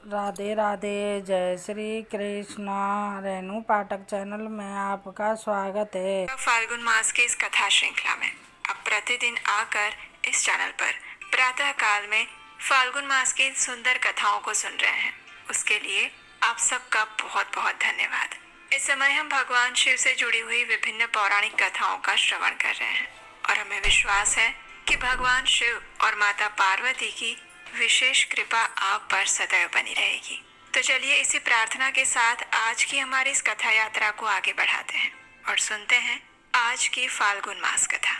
राधे राधे, जय श्री कृष्णा। रेणु पाठक चैनल में आपका स्वागत है। फाल्गुन मास के इस कथा श्रृंखला में आप प्रतिदिन आकर इस चैनल पर प्रातः काल में फाल्गुन मास की सुंदर कथाओं को सुन रहे हैं, उसके लिए आप सबका बहुत बहुत धन्यवाद। इस समय हम भगवान शिव से जुड़ी हुई विभिन्न पौराणिक कथाओं का श्रवण कर रहे हैं और हमें विश्वास है कि भगवान शिव और माता पार्वती की विशेष कृपा आप पर सदैव बनी रहेगी। तो चलिए इसी प्रार्थना के साथ आज की हमारी इस कथा यात्रा को आगे बढ़ाते हैं और सुनते हैं आज की फाल्गुन मास कथा।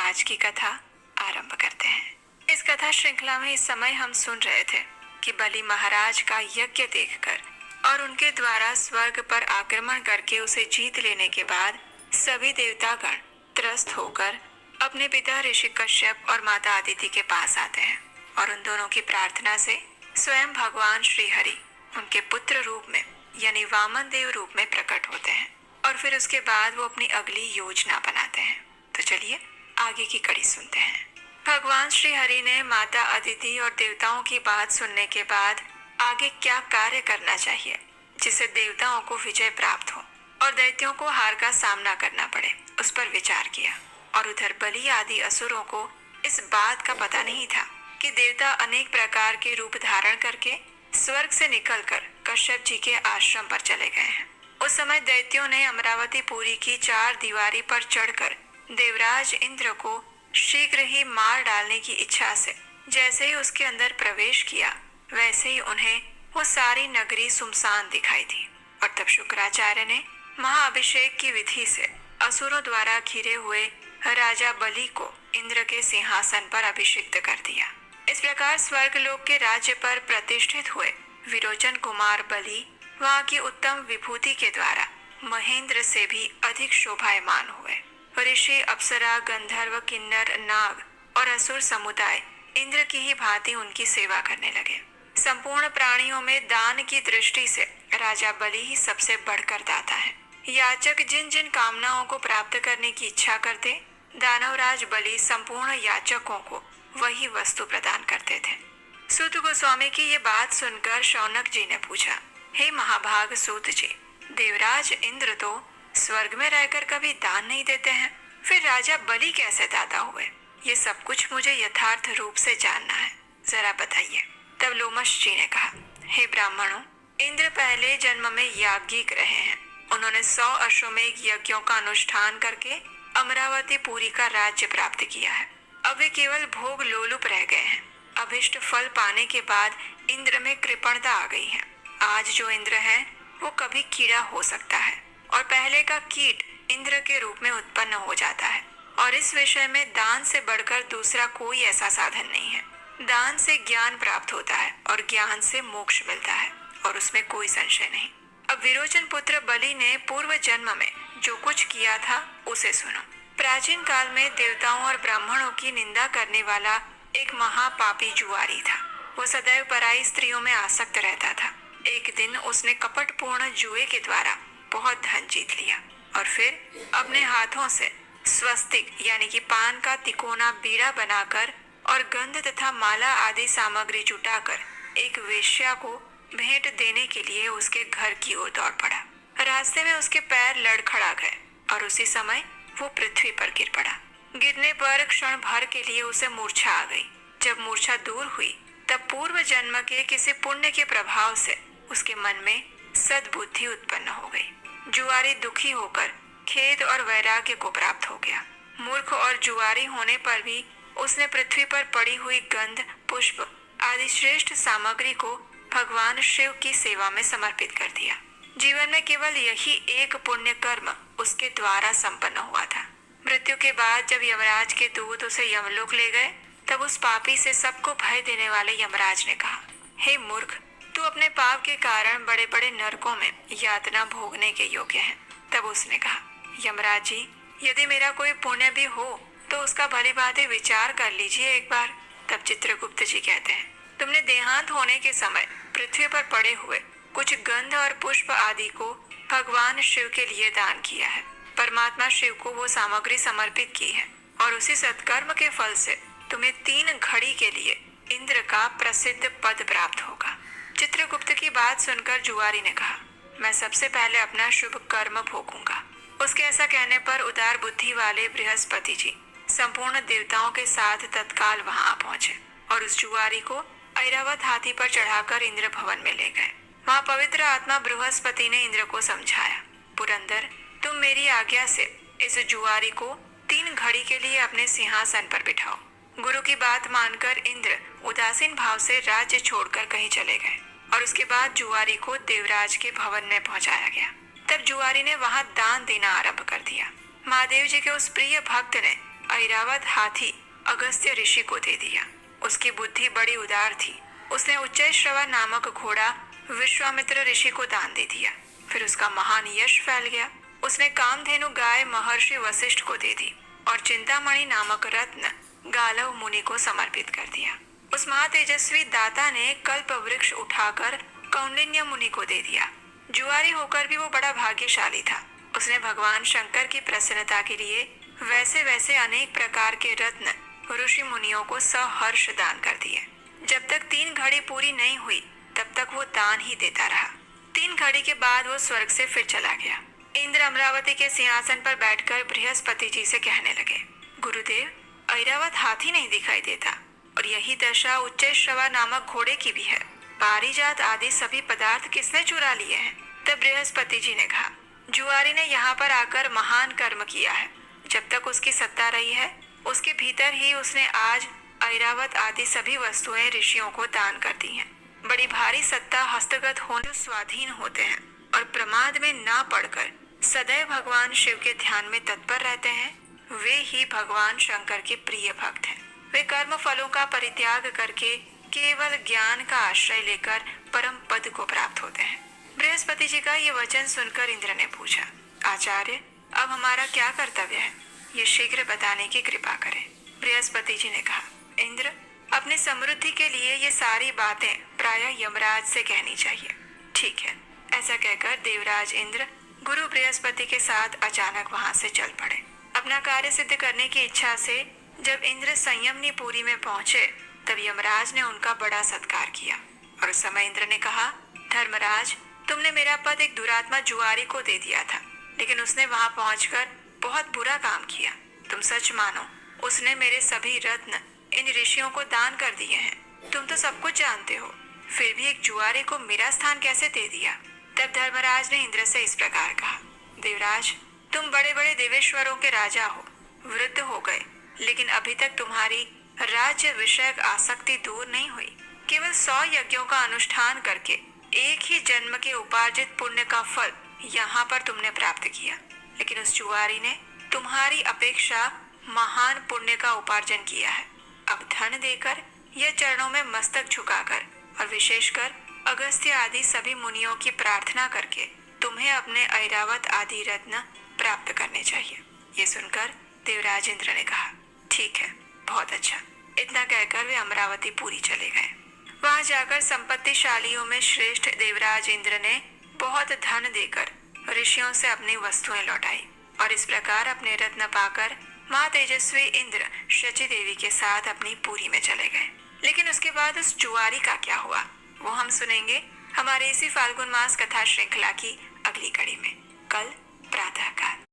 आज की कथा आरंभ करते हैं। इस कथा श्रृंखला में इस समय हम सुन रहे थे कि बलि महाराज का यज्ञ देखकर और उनके द्वारा स्वर्ग पर आक्रमण करके उसे जीत लेने के बाद सभी देवतागण त्रस्त होकर अपने पिता ऋषि कश्यप और माता अदिति के पास आते हैं और उन दोनों की प्रार्थना से स्वयं भगवान श्री हरि उनके पुत्र रूप में यानी वामन देव रूप में प्रकट होते हैं और फिर उसके बाद वो अपनी अगली योजना बनाते हैं। तो चलिए आगे की कड़ी सुनते हैं। भगवान श्री हरि ने माता अदिति और देवताओं की बात सुनने के बाद आगे क्या कार्य करना चाहिए जिससे देवताओं को विजय प्राप्त हो और दैत्यों को हार का सामना करना पड़े, उस पर विचार किया। और उधर बलि आदि असुरों को इस बात का पता नहीं था कि देवता अनेक प्रकार के रूप धारण करके स्वर्ग से निकलकर कश्यप जी के आश्रम पर चले गए हैं। उस समय दैत्यों ने अमरावती पुरी की 4 दीवारी पर चढ़कर देवराज इंद्र को शीघ्र ही मार डालने की इच्छा से जैसे ही उसके अंदर प्रवेश किया वैसे ही उन्हें वो सारी नगरी सुमसान दिखाई दी। और तब शुक्राचार्य ने महाअभिषेक की विधि से असुरों द्वारा घिरे हुए राजा बलि को इंद्र के सिंहासन पर अभिषिक्त कर दिया। इस प्रकार स्वर्गलोक के राज्य पर प्रतिष्ठित हुए विरोचन कुमार बलि वहाँ की उत्तम विभूति के द्वारा महेंद्र से भी अधिक शोभायमान हुए। ऋषि, अप्सरा, गंधर्व, किन्नर, नाग और असुर समुदाय इंद्र की ही भांति उनकी सेवा करने लगे। संपूर्ण प्राणियों में दान की दृष्टि से राजा बलि ही सबसे बढ़कर दाता है। याचक जिन जिन कामनाओं को प्राप्त करने की इच्छा करते, दानवराज बलि संपूर्ण याचकों को वही वस्तु प्रदान करते थे। सूत गोस्वामी की ये बात सुनकर शौनक जी ने पूछा, हे महाभाग सूत जी, देवराज इंद्र तो स्वर्ग में रहकर कभी दान नहीं देते हैं, फिर राजा बलि कैसे दाता हुए? ये सब कुछ मुझे यथार्थ रूप से जानना है, जरा बताइए। तब लोमश जी ने कहा, हे ब्राह्मणों, इंद्र पहले जन्म में याज्ञिक रहे हैं। उन्होंने 100 अश्वमेध यज्ञों का अनुष्ठान करके अमरावती पुरी का राज्य प्राप्त किया है। अब वे केवल भोग लोलुप रह गए हैं। अभिष्ट फल पाने के बाद इंद्र में कृपणता आ गई है। आज जो इंद्र है वो कभी कीड़ा हो सकता है और पहले का कीट इंद्र के रूप में उत्पन्न हो जाता है। और इस विषय में दान से बढ़कर दूसरा कोई ऐसा साधन नहीं है। दान से ज्ञान प्राप्त होता है और ज्ञान से मोक्ष मिलता है और उसमें कोई संशय नहीं। अब विरोचन पुत्र बलि ने पूर्व जन्म में जो कुछ किया था उसे सुनो। प्राचीन काल में देवताओं और ब्राह्मणों की निंदा करने वाला एक महापापी जुआरी था। वो सदैव पराई स्त्रियों में आसक्त रहता था। एक दिन उसने कपटपूर्ण जुए के द्वारा बहुत धन जीत लिया और फिर अपने हाथों से स्वस्तिक यानी कि पान का तिकोना बीड़ा बनाकर और गंध तथा माला आदि सामग्री जुटाकर एक वेश्या को भेंट देने के लिए उसके घर की ओर दौड़ पड़ा। रास्ते में उसके पैर लड़खड़ा गए और उसी समय वो पृथ्वी पर गिर पड़ा। गिरने पर क्षण भर के लिए उसे मूर्छा आ गई। जब मूर्छा दूर हुई तब पूर्व जन्म के किसी पुण्य के प्रभाव से उसके मन में सद्बुद्धि उत्पन्न हो गई। जुआरी दुखी होकर खेद और वैराग्य को प्राप्त हो गया। मूर्ख और जुआरी होने पर भी उसने पृथ्वी पर पड़ी हुई गंध, पुष्प आदि श्रेष्ठ सामग्री को भगवान शिव की सेवा में समर्पित कर दिया। जीवन में केवल यही एक पुण्य कर्म उसके द्वारा संपन्न हुआ था। मृत्यु के बाद जब यमराज के दूत उसे यमलोक ले गए तब उस पापी से सबको भय देने वाले यमराज ने कहा, हे मूर्ख, तू अपने पाप के कारण बड़े बड़े नरकों में यातना भोगने के योग्य है। तब उसने कहा, यमराज जी, यदि मेरा कोई पुण्य भी हो तो उसका भली भांति विचार कर लीजिए एक बार। तब चित्रगुप्त जी कहते हैं, तुमने देहांत होने के समय पृथ्वी पर पड़े हुए कुछ गंध और पुष्प आदि को भगवान शिव के लिए दान किया है। परमात्मा शिव को वो सामग्री समर्पित की है और उसी सत्कर्म के फल से तुम्हें 3 घड़ी के लिए इंद्र का प्रसिद्ध पद प्राप्त होगा। चित्रगुप्त की बात सुनकर जुआरी ने कहा, मैं सबसे पहले अपना शुभ कर्म भोगूंगा। उसके ऐसा कहने पर उदार बुद्धि वाले बृहस्पति जी संपूर्ण देवताओं के साथ तत्काल वहां आ पहुंचे और उस जुआरी को ऐरावत हाथी पर चढ़ाकर इंद्र भवन में ले गए। वहां पवित्र आत्मा बृहस्पति ने इंद्र को समझाया, पुरंदर, तुम मेरी आज्ञा से इस जुआरी को 3 घड़ी के लिए अपने सिंहासन पर बिठाओ। गुरु की बात मानकर इंद्र उदासीन भाव से राज्य छोड़कर कहीं चले गए और उसके बाद जुआरी को देवराज के भवन में पहुंचाया गया। तब जुआरी ने वहां दान देना आरंभ कर दिया। महादेव जी के उस प्रिय भक्त ने ऐरावत हाथी अगस्त्य ऋषि को दे दिया। उसकी बुद्धि बड़ी उदार थी। उसने उच्चैश्रवा नामक घोड़ा विश्वामित्र ऋषि को दान दे दिया। फिर उसका महान यश फैल गया। उसने कामधेनु गाय महर्षि वशिष्ठ को दे दी और चिंतामणि नामक रत्न गालव मुनि को समर्पित कर दिया। उस महातेजस्वी दाता ने कल्प वृक्ष उठाकर कौंडिन्य मुनि को दे दिया। जुआरी होकर भी वो बड़ा भाग्यशाली था। उसने भगवान शंकर की प्रसन्नता के लिए वैसे वैसे अनेक प्रकार के रत्न ऋषि मुनियों को सहर्ष दान कर दिए। जब तक 3 घड़ी पूरी नहीं हुई तब तक वो दान ही देता रहा। 3 घड़ी के बाद वो स्वर्ग से फिर चला गया। इंद्र अमरावती के सिंहासन पर बैठकर बृहस्पति जी से कहने लगे, गुरुदेव, ऐरावत हाथी नहीं दिखाई देता और यही दशा उच्चैश्रवा नामक घोड़े की भी है। पारिजात आदि सभी पदार्थ किसने चुरा लिए हैं? तब बृहस्पति जी ने कहा, जुआरी ने यहाँ पर आकर महान कर्म किया है। जब तक उसकी सत्ता रही है उसके भीतर ही उसने आज ऐरावत आदि सभी वस्तुएं ऋषियों को दान कर दी हैं। बड़ी भारी सत्ता हस्तगत होने स्वाधीन होते हैं और प्रमाद में ना पड़कर सदैव भगवान शिव के ध्यान में तत्पर रहते हैं, वे ही भगवान शंकर के प्रिय भक्त हैं। वे कर्म फलों का परित्याग करके केवल ज्ञान का आश्रय लेकर परम पद को प्राप्त होते हैं। बृहस्पति जी का ये वचन सुनकर इंद्र ने पूछा, आचार्य, अब हमारा क्या कर्तव्य है? ये शीघ्र बताने की कृपा करें। बृहस्पति जी ने कहा, इंद्र, अपनी समृद्धि के लिए ये सारी बातें प्रायः यमराज से कहनी चाहिए। ठीक है। ऐसा कहकर देवराज इंद्र गुरु बृहस्पति के साथ अचानक वहां से चल पड़े। अपना कार्य सिद्ध करने की इच्छा से जब इंद्र संयमनीपुरी में पहुंचे तब यमराज ने उनका बड़ा सत्कार किया और उस समय इंद्र ने कहा, धर्मराज, तुमने मेरा पद एक दुरात्मा जुआरी को दे दिया था, लेकिन उसने वहां पहुंचकर बहुत बुरा काम किया। तुम सच मानो, उसने मेरे सभी रत्न इन ऋषियों को दान कर दिए हैं। तुम तो सब कुछ जानते हो, फिर भी एक जुआरी को मेरा स्थान कैसे दे दिया? तब धर्मराज ने इंद्र से इस प्रकार कहा, देवराज, तुम बड़े बड़े देवेश्वरों के राजा हो, वृद्ध हो गए, लेकिन अभी तक तुम्हारी राज्य विषयक आसक्ति दूर नहीं हुई। केवल 100 यज्ञों का अनुष्ठान करके एक ही जन्म के उपार्जित पुण्य का फल यहाँ पर तुमने प्राप्त किया, लेकिन उस जुआरी ने तुम्हारी अपेक्षा महान पुण्य का उपार्जन किया है। अब धन देकर या चरणों में मस्तक झुकाकर और विशेषकर अगस्त्य आदि सभी मुनियों की प्रार्थना करके तुम्हें अपने ऐरावत आदि रत्न प्राप्त करने चाहिए। ये सुनकर देवराज इंद्र ने कहा, ठीक है, बहुत अच्छा। इतना कहकर वे अमरावती पुरी चले गए। वहां जाकर संपत्तिशालियों में श्रेष्ठ देवराज इंद्र ने बहुत धन देकर ऋषियों से अपनी वस्तुएं लौटाई और इस प्रकार अपने रत्न पाकर माँ तेजस्वी इंद्र शची देवी के साथ अपनी पुरी में चले गए। लेकिन उसके बाद उस जुआरी का क्या हुआ वो हम सुनेंगे हमारे इसी फाल्गुन मास कथा श्रृंखला की अगली कड़ी में, कल प्रातः काल।